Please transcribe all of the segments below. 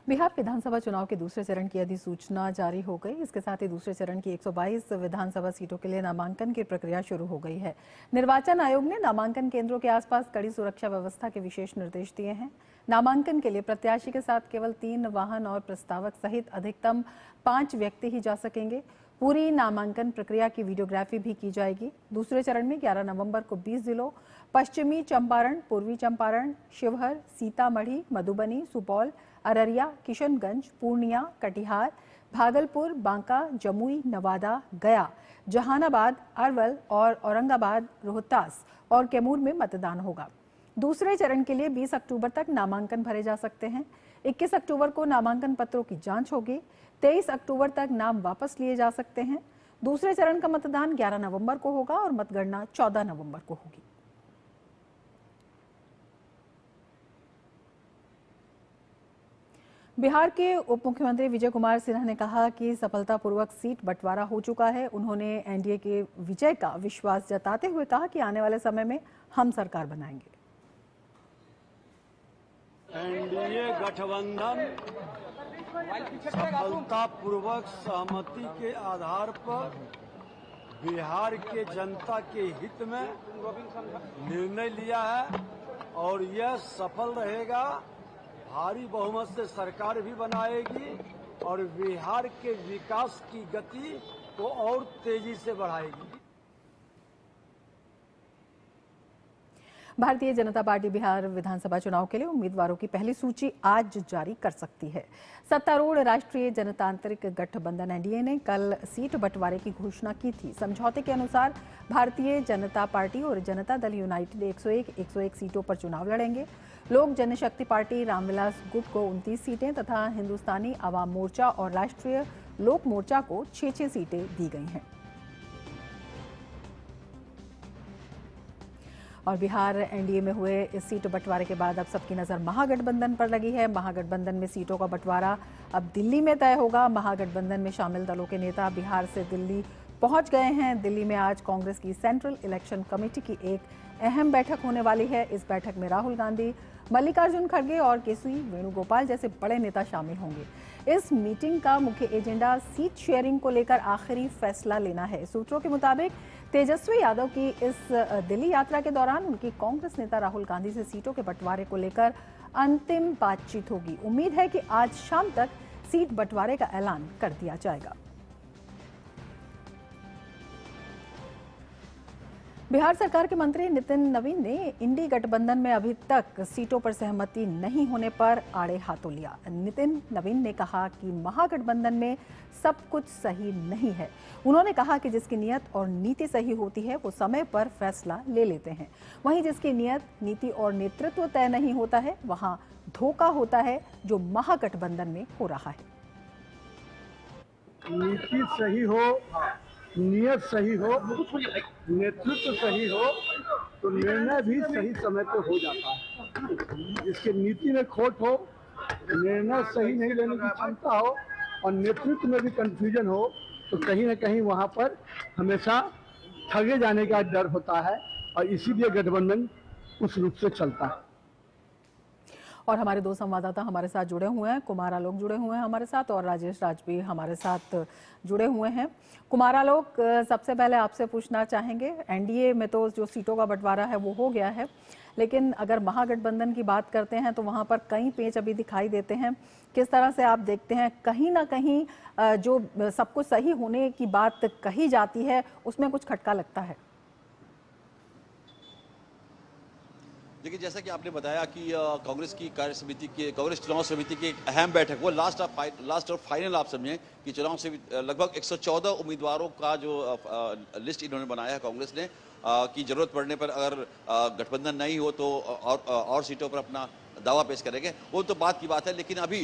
बिहार विधानसभा चुनाव के दूसरे चरण की अधिसूचना जारी हो गई। इसके साथ ही दूसरे चरण की 122 विधानसभा सीटों के लिए नामांकन की प्रक्रिया शुरू हो गई है। निर्वाचन आयोग ने नामांकन केंद्रों के आसपास कड़ी सुरक्षा व्यवस्था के विशेष निर्देश दिए हैं। नामांकन के लिए प्रत्याशी के साथ केवल 3 वाहन और प्रस्तावक सहित अधिकतम 5 व्यक्ति ही जा सकेंगे। पूरी नामांकन प्रक्रिया की वीडियोग्राफी भी की जाएगी। दूसरे चरण में 11 नवंबर को 20 जिलों पश्चिमी चंपारण, पूर्वी चंपारण, शिवहर, सीतामढ़ी, मधुबनी, सुपौल, अररिया, किशनगंज, पूर्णिया, कटिहार, भागलपुर, बांका, जमुई, नवादा, गया, जहानाबाद, अरवल और औरंगाबाद, रोहतास और कैमूर में मतदान होगा। दूसरे चरण के लिए 20 अक्टूबर तक नामांकन भरे जा सकते हैं। 21 अक्टूबर को नामांकन पत्रों की जांच होगी। 23 अक्टूबर तक नाम वापस लिए जा सकते हैं। दूसरे चरण का मतदान 11 नवंबर को होगा और मतगणना 14 नवंबर को होगी। बिहार के उप मुख्यमंत्री विजय कुमार सिन्हा ने कहा कि सफलतापूर्वक सीट बंटवारा हो चुका है। उन्होंने एनडीए के विजय का विश्वास जताते हुए कहा कि आने वाले समय में हम सरकार बनाएंगे। एनडीए गठबंधन सफलतापूर्वक सहमति के आधार पर बिहार के जनता के हित में निर्णय लिया है और यह सफल रहेगा। भारी बहुमत से सरकार भी बनाएगी और बिहार के विकास की गति को और तेजी से बढ़ाएगी। भारतीय जनता पार्टी बिहार विधानसभा चुनाव के लिए उम्मीदवारों की पहली सूची आज जारी कर सकती है। सत्तारूढ़ राष्ट्रीय जनतांत्रिक गठबंधन एनडीए ने कल सीट बंटवारे की घोषणा की थी। समझौते के अनुसार भारतीय जनता पार्टी और जनता दल यूनाइटेड 101 सीटों पर चुनाव लड़ेंगे। लोक जनशक्ति पार्टी रामविलास गुट को 29 सीटें तथा हिंदुस्तानी आवाम मोर्चा और राष्ट्रीय लोक मोर्चा को 6 सीटें दी गई हैं। और बिहार एनडीए में हुए इस सीट बंटवारे के बाद अब सबकी नजर महागठबंधन पर लगी है। महागठबंधन में सीटों का बंटवारा अब दिल्ली में तय होगा। महागठबंधन में शामिल दलों के नेता बिहार से दिल्ली पहुंच गए हैं। दिल्ली में आज कांग्रेस की सेंट्रल इलेक्शन कमेटी की एक अहम बैठक होने वाली है। इस बैठक में राहुल गांधी, मल्लिकार्जुन खड़गे और केसी वेणुगोपाल जैसे बड़े नेता शामिल होंगे। इस मीटिंग का मुख्य एजेंडा सीट शेयरिंग को लेकर आखिरी फैसला लेना है। सूत्रों के मुताबिक तेजस्वी यादव की इस दिल्ली यात्रा के दौरान उनकी कांग्रेस नेता राहुल गांधी से सीटों के बंटवारे को लेकर अंतिम बातचीत होगी। उम्मीद है कि आज शाम तक सीट बंटवारे का ऐलान कर दिया जाएगा। बिहार सरकार के मंत्री नितिन नवीन ने इंडी गठबंधन में अभी तक सीटों पर सहमति नहीं होने पर आड़े हाथों लिया। नितिन नवीन ने कहा कि महागठबंधन में सब कुछ सही नहीं है। उन्होंने कहा कि जिसकी नियत और नीति सही होती है वो समय पर फैसला ले लेते हैं। वहीं जिसकी नियत, नीति और नेतृत्व तय नहीं होता है वहां धोखा होता है, जो महागठबंधन में हो रहा है। नीति सही हो, नियत सही हो, नेतृत्व सही हो तो निर्णय भी सही समय पर हो जाता है। जिसके नीति में खोट हो, निर्णय सही नहीं लेने की क्षमता हो और नेतृत्व में भी कंफ्यूजन हो तो कहीं ना कहीं वहां पर हमेशा ठगे जाने का डर होता है और इसीलिए गठबंधन उस रूप से चलता है। और हमारे दो संवाददाता हमारे साथ जुड़े हुए हैं। कुमार आलोक जुड़े हुए हैं हमारे साथ और राजेश राज भी हमारे साथ जुड़े हुए हैं। कुमार आलोक, सबसे पहले आपसे पूछना चाहेंगे, एनडीए में तो जो सीटों का बंटवारा है वो हो गया है, लेकिन अगर महागठबंधन की बात करते हैं तो वहां पर कई पेच अभी दिखाई देते हैं। किस तरह से आप देखते हैं, कहीं ना कहीं जो सब कुछ सही होने की बात कही जाती है उसमें कुछ खटका लगता है? देखिए, जैसा कि आपने बताया कि कांग्रेस की कार्य समिति की, कांग्रेस चुनाव समिति की एक अहम बैठक, वो लास्ट और फाइनल आप समझें कि चुनाव से लगभग 114 उम्मीदवारों का जो लिस्ट इन्होंने बनाया है कांग्रेस ने, कि जरूरत पड़ने पर अगर गठबंधन नहीं हो तो और सीटों पर अपना दावा पेश करेंगे। वो तो बात की बात है, लेकिन अभी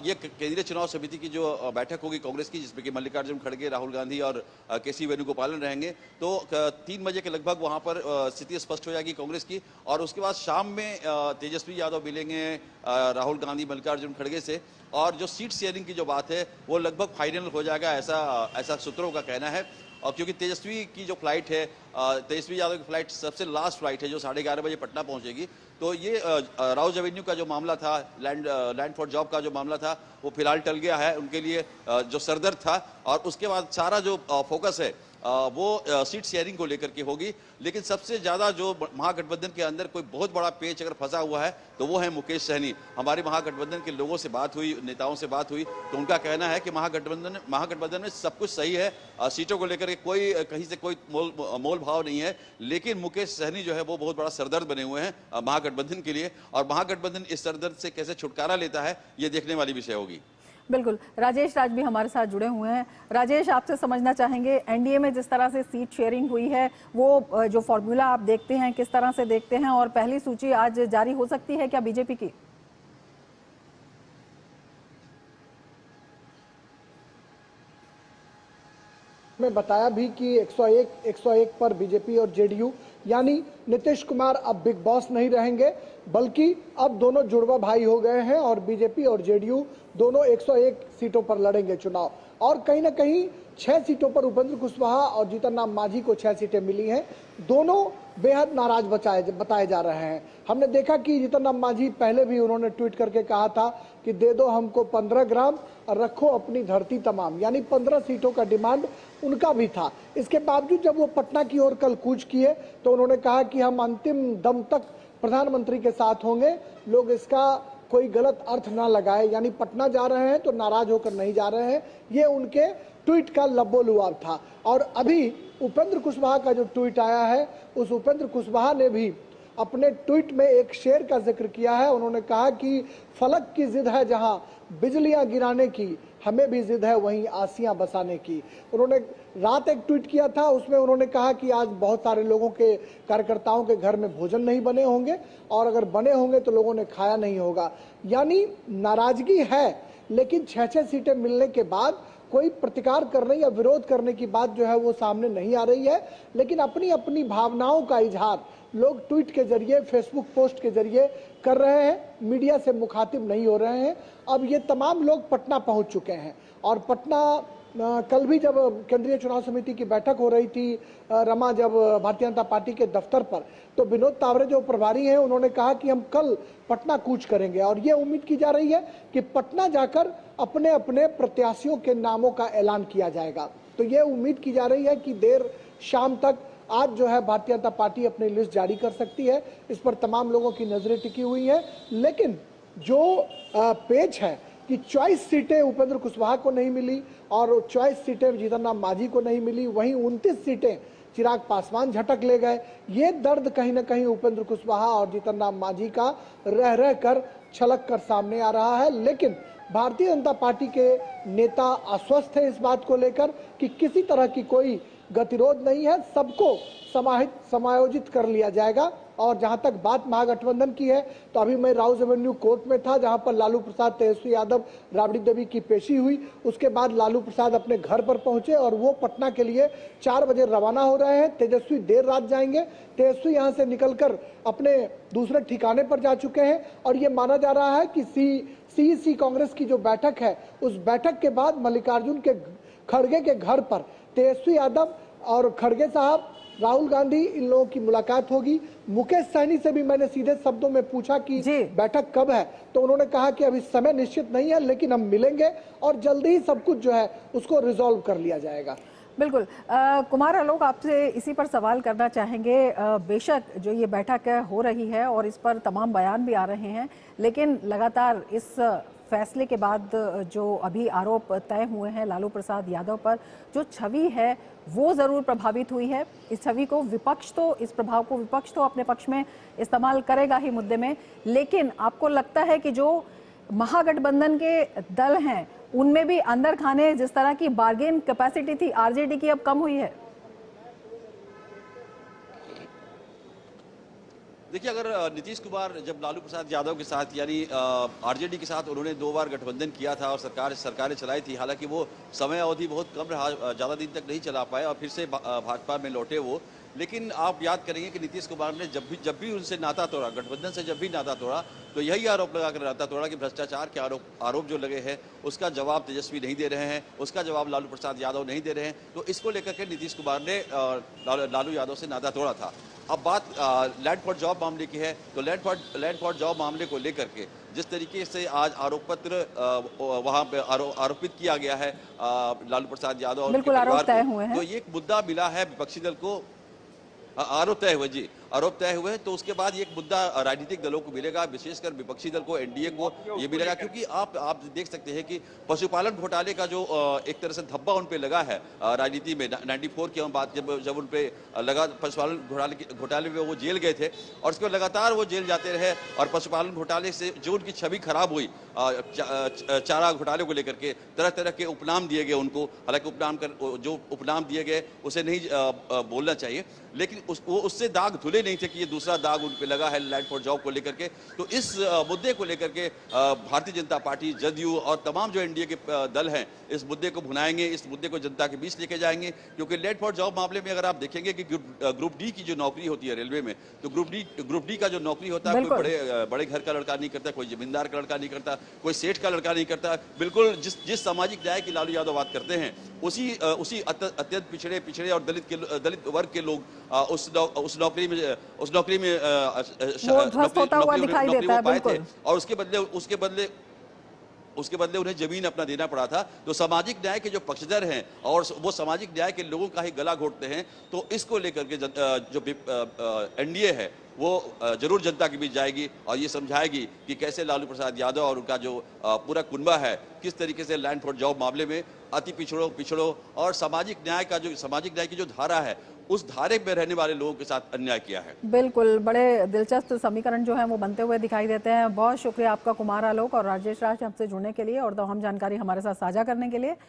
ये केंद्रीय चुनाव समिति की जो बैठक होगी कांग्रेस की, जिसमें कि मल्लिकार्जुन खड़गे, राहुल गांधी और केसी वेणुगोपालन रहेंगे, तो 3 बजे के लगभग वहां पर स्थिति स्पष्ट हो जाएगी कांग्रेस की। और उसके बाद शाम में तेजस्वी यादव मिलेंगे राहुल गांधी, मल्लिकार्जुन खड़गे से, और जो सीट शेयरिंग की जो बात है वो लगभग फाइनल हो जाएगा, ऐसा सूत्रों का कहना है। और क्योंकि तेजस्वी की जो फ्लाइट है, तेजस्वी यादव की फ्लाइट सबसे लास्ट फ्लाइट है जो 11:30 बजे पटना पहुंचेगी, तो ये राउज एवेन्यू का जो मामला था, लैंड फॉर जॉब का जो मामला था, वो फिलहाल टल गया है उनके लिए, जो सरदर्द था। और उसके बाद सारा जो फोकस है वो सीट शेयरिंग को लेकर के होगी। लेकिन सबसे ज्यादा जो महागठबंधन के अंदर कोई बहुत बड़ा पेच अगर फंसा हुआ है तो वो है मुकेश सहनी। हमारे महागठबंधन के लोगों से बात हुई, नेताओं से बात हुई, तो उनका कहना है कि महागठबंधन में सब कुछ सही है, सीटों को लेकर के कोई कहीं से कोई मोल भाव नहीं है, लेकिन मुकेश सहनी जो है वो बहुत बड़ा सरदर्द बने हुए हैं महागठबंधन के लिए। और महागठबंधन इस सरदर्द से कैसे छुटकारा लेता है, ये देखने वाली विषय होगी। बिल्कुल, राजेश राज भी हमारे साथ जुड़े हुए हैं। राजेश, आपसे समझना चाहेंगे, एनडीए में जिस तरह से सीट शेयरिंग हुई है, वो जो फॉर्मूला आप देखते हैं, किस तरह से देखते हैं, और पहली सूची आज जारी हो सकती है क्या बीजेपी की? में बताया भी कि 101 पर बीजेपी और जेडीयू यानी नीतीश कुमार अब बिग बॉस नहीं रहेंगे, बल्कि अब दोनों जुड़वा भाई हो गए हैं और बीजेपी और जेडीयू दोनों 101 सीटों पर लड़ेंगे चुनाव। और कहीं ना कहीं 6 सीटों पर उपेंद्र कुशवाहा और जीतन राम मांझी को 6 सीटें मिली हैं। दोनों बेहद नाराज बताए जा रहे हैं। हमने देखा कि जीतन राम मांझी पहले भी उन्होंने ट्वीट करके कहा था कि दे दो हमको 15 ग्राम और रखो अपनी धरती तमाम, यानी 15 सीटों का डिमांड उनका भी था। इसके बावजूद जब वो पटना की ओर कल कूच किए तो उन्होंने कहा कि हम अंतिम दम तक प्रधानमंत्री के साथ होंगे, लोग इसका कोई गलत अर्थ ना लगाए, यानी पटना जा रहे हैं तो नाराज होकर नहीं जा रहे हैं। ये उनके ट्वीट का लब्बो-लुआब था। और अभी उपेंद्र कुशवाहा का जो ट्वीट आया है, उस उपेंद्र कुशवाहा ने भी अपने ट्वीट में एक शेर का जिक्र किया है। उन्होंने कहा कि फलक की जिद है जहां बिजलियां गिराने की, हमें भी जिद है वहीं आसियां बसाने की। उन्होंने रात एक ट्वीट किया था, उसमें उन्होंने कहा कि आज बहुत सारे लोगों के, कार्यकर्ताओं के घर में भोजन नहीं बने होंगे, और अगर बने होंगे तो लोगों ने खाया नहीं होगा। यानी नाराजगी है, लेकिन 6-6 सीटें मिलने के बाद कोई प्रतिकार करने या विरोध करने की बात जो है वो सामने नहीं आ रही है। लेकिन अपनी अपनी भावनाओं का इजहार लोग ट्वीट के जरिए, फेसबुक पोस्ट के जरिए कर रहे हैं, मीडिया से मुखातिब नहीं हो रहे हैं। अब ये तमाम लोग पटना पहुंच चुके हैं, और पटना कल भी जब केंद्रीय चुनाव समिति की बैठक हो रही थी, रमा जब भारतीय जनता पार्टी के दफ्तर पर, तो विनोद तावरे जो प्रभारी हैं उन्होंने कहा कि हम कल पटना कूच करेंगे। और ये उम्मीद की जा रही है कि पटना जाकर अपने अपने प्रत्याशियों के नामों का ऐलान किया जाएगा। तो ये उम्मीद की जा रही है कि देर शाम तक आज जो है भारतीय जनता पार्टी अपनी लिस्ट जारी कर सकती है। इस पर तमाम लोगों की नजरें टिकी हुई हैं। लेकिन जो पेच है कि 24 सीटें उपेंद्र कुशवाहा को नहीं मिली और 24 सीटें जीतन राम मांझी को नहीं मिली, वहीं 29 सीटें चिराग पासवान झटक ले गए। ये दर्द कहीं ना कहीं उपेंद्र कुशवाहा और जीतन राम मांझी का रह कर छलक कर सामने आ रहा है। लेकिन भारतीय जनता पार्टी के नेता आश्वस्त है इस बात को लेकर कि किसी तरह की कोई गतिरोध नहीं है, सबको समायोजित कर लिया जाएगा। और जहां तक बात महागठबंधन की है, तो अभी मैं राउज एवेन्यू कोर्ट में था, जहां पर लालू प्रसाद, तेजस्वी यादव, राबड़ी देवी की पेशी हुई। उसके बाद लालू प्रसाद अपने घर पर पहुंचे और वो पटना के लिए 4 बजे रवाना हो रहे हैं। तेजस्वी देर रात जाएंगे। तेजस्वी यहां से निकलकर अपने दूसरे ठिकाने पर जा चुके हैं। और ये माना जा रहा है कि सीईसी कांग्रेस की जो बैठक है, उस बैठक के बाद मल्लिकार्जुन के खड़गे के घर पर तेजस्वी यादव और खड़गे साहब, राहुल गांधी, इन लोगों की मुलाकात होगी। मुकेश सहनी से भी मैंने सीधे शब्दों में पूछा कि बैठक कब है, तो उन्होंने कहा कि अभी समय निश्चित नहीं है, लेकिन हम मिलेंगे और जल्दी ही सब कुछ जो है उसको रिजॉल्व कर लिया जाएगा। बिल्कुल। कुमार आलोक, आपसे इसी पर सवाल करना चाहेंगे। बेशक जो ये बैठक हो रही है और इस पर तमाम बयान भी आ रहे हैं, लेकिन लगातार इस फैसले के बाद जो अभी आरोप तय हुए हैं लालू प्रसाद यादव पर, जो छवि है वो ज़रूर प्रभावित हुई है। इस छवि को विपक्ष तो, इस प्रभाव को विपक्ष तो अपने पक्ष में इस्तेमाल करेगा ही मुद्दे में, लेकिन आपको लगता है कि जो महागठबंधन के दल हैं उनमें भी अंदर खाने जिस तरह की बार्गेन कैपेसिटी थी आरजेडी की, अब कम हुई है? देखिए, अगर नीतीश कुमार जब लालू प्रसाद यादव के साथ यानी आरजेडी के साथ उन्होंने 2 बार गठबंधन किया था और सरकारें चलाई थी, हालांकि वो समय अवधि बहुत कम रहा, ज़्यादा दिन तक नहीं चला पाए और फिर से भाजपा में लौटे वो। लेकिन आप याद करेंगे कि नीतीश कुमार ने जब भी उनसे नाता तोड़ा, गठबंधन से जब भी नाता तोड़ा, तो यही आरोप लगाकर नाता तोड़ा कि भ्रष्टाचार के आरोप जो लगे हैं उसका जवाब तेजस्वी नहीं दे रहे हैं, उसका जवाब लालू प्रसाद यादव नहीं दे रहे हैं। तो इसको लेकर के नीतीश कुमार ने लालू यादव से नाता तोड़ा था। अब बात लैंड फॉर जॉब मामले की है, तो लैंड फॉर जॉब मामले को लेकर के जिस तरीके से आज आरोप पत्र वहां पे आरोपित किया गया है लालू प्रसाद यादव और उनके बिल्कुल, आरोप परिवार तय को, हुए हैं। तो ये एक मुद्दा मिला है विपक्षी दल को। आरोप तय हुए जी, आरोप तय हुए, तो उसके बाद ये एक मुद्दा राजनीतिक दलों को मिलेगा, विशेषकर विपक्षी दल को, एनडीए को ये मिलेगा, क्योंकि आप देख सकते हैं कि पशुपालन घोटाले का जो एक तरह से धब्बा उन पे लगा है राजनीति में 94 की हम बात जब उन पे लगा, पशुपालन घोटाले में वो जेल गए थे और उसके बाद लगातार वो जेल जाते रहे और पशुपालन घोटाले से जो उनकी छवि खराब हुई, चारा घोटाले को लेकर के तरह तरह के उपनाम दिए गए उनको, हालांकि जो उपनाम दिए गए उसे नहीं बोलना चाहिए, लेकिन उससे दाग धुले नहीं थे कि ये दूसरा दाग उन पे लगा है लैंड फॉर जॉब को लेकर के। तो इस मुद्दे को लेकर के भारतीय जनता पार्टी, जदयू और तमाम जो एनडीए के दल हैं इस मुद्दे को भुनाएंगे, इस मुद्दे को जनता के बीच लेके जाएंगे, क्योंकि लैंड फॉर जॉब मामले में अगर आप देखेंगे कि ग्रुप डी की जो नौकरी होती है रेलवे में, तो ग्रुप डी का जो नौकरी होता है कोई बड़े घर का लड़का नहीं करता, कोई जमींदार का लड़का नहीं करता, कोई सेठ का लड़का नहीं करता। बिल्कुल जिस सामाजिक न्याय की लालू यादव बात करते हैं उसी अत्यंत पिछड़े और दलित वर्ग के लोग उस नौकरी में ध्वस्त होता हुआ दिखाई देता है, बिल्कुल। और उसके बदले उन्हें जमीन अपना देना पड़ा था। तो सामाजिक न्याय के जो पक्षधर हैं और वो सामाजिक न्याय के लोगों का ही गला घोटते हैं, तो इसको लेकर के जो एनडीए है वो जरूर जनता के बीच जाएगी और ये समझाएगी कि कैसे लालू प्रसाद यादव और उनका जो पूरा कुनबा है किस तरीके से लैंड फॉर जॉब मामले में अति पिछड़ों और सामाजिक न्याय की जो धारा है उस धारे में रहने वाले लोगों के साथ अन्याय किया है। बिल्कुल, बड़े दिलचस्प समीकरण जो है वो बनते हुए दिखाई देते हैं। बहुत शुक्रिया आपका कुमार आलोक और राजेश राज हमसे जुड़ने के लिए और तमाम जानकारी हमारे साथ साझा करने के लिए।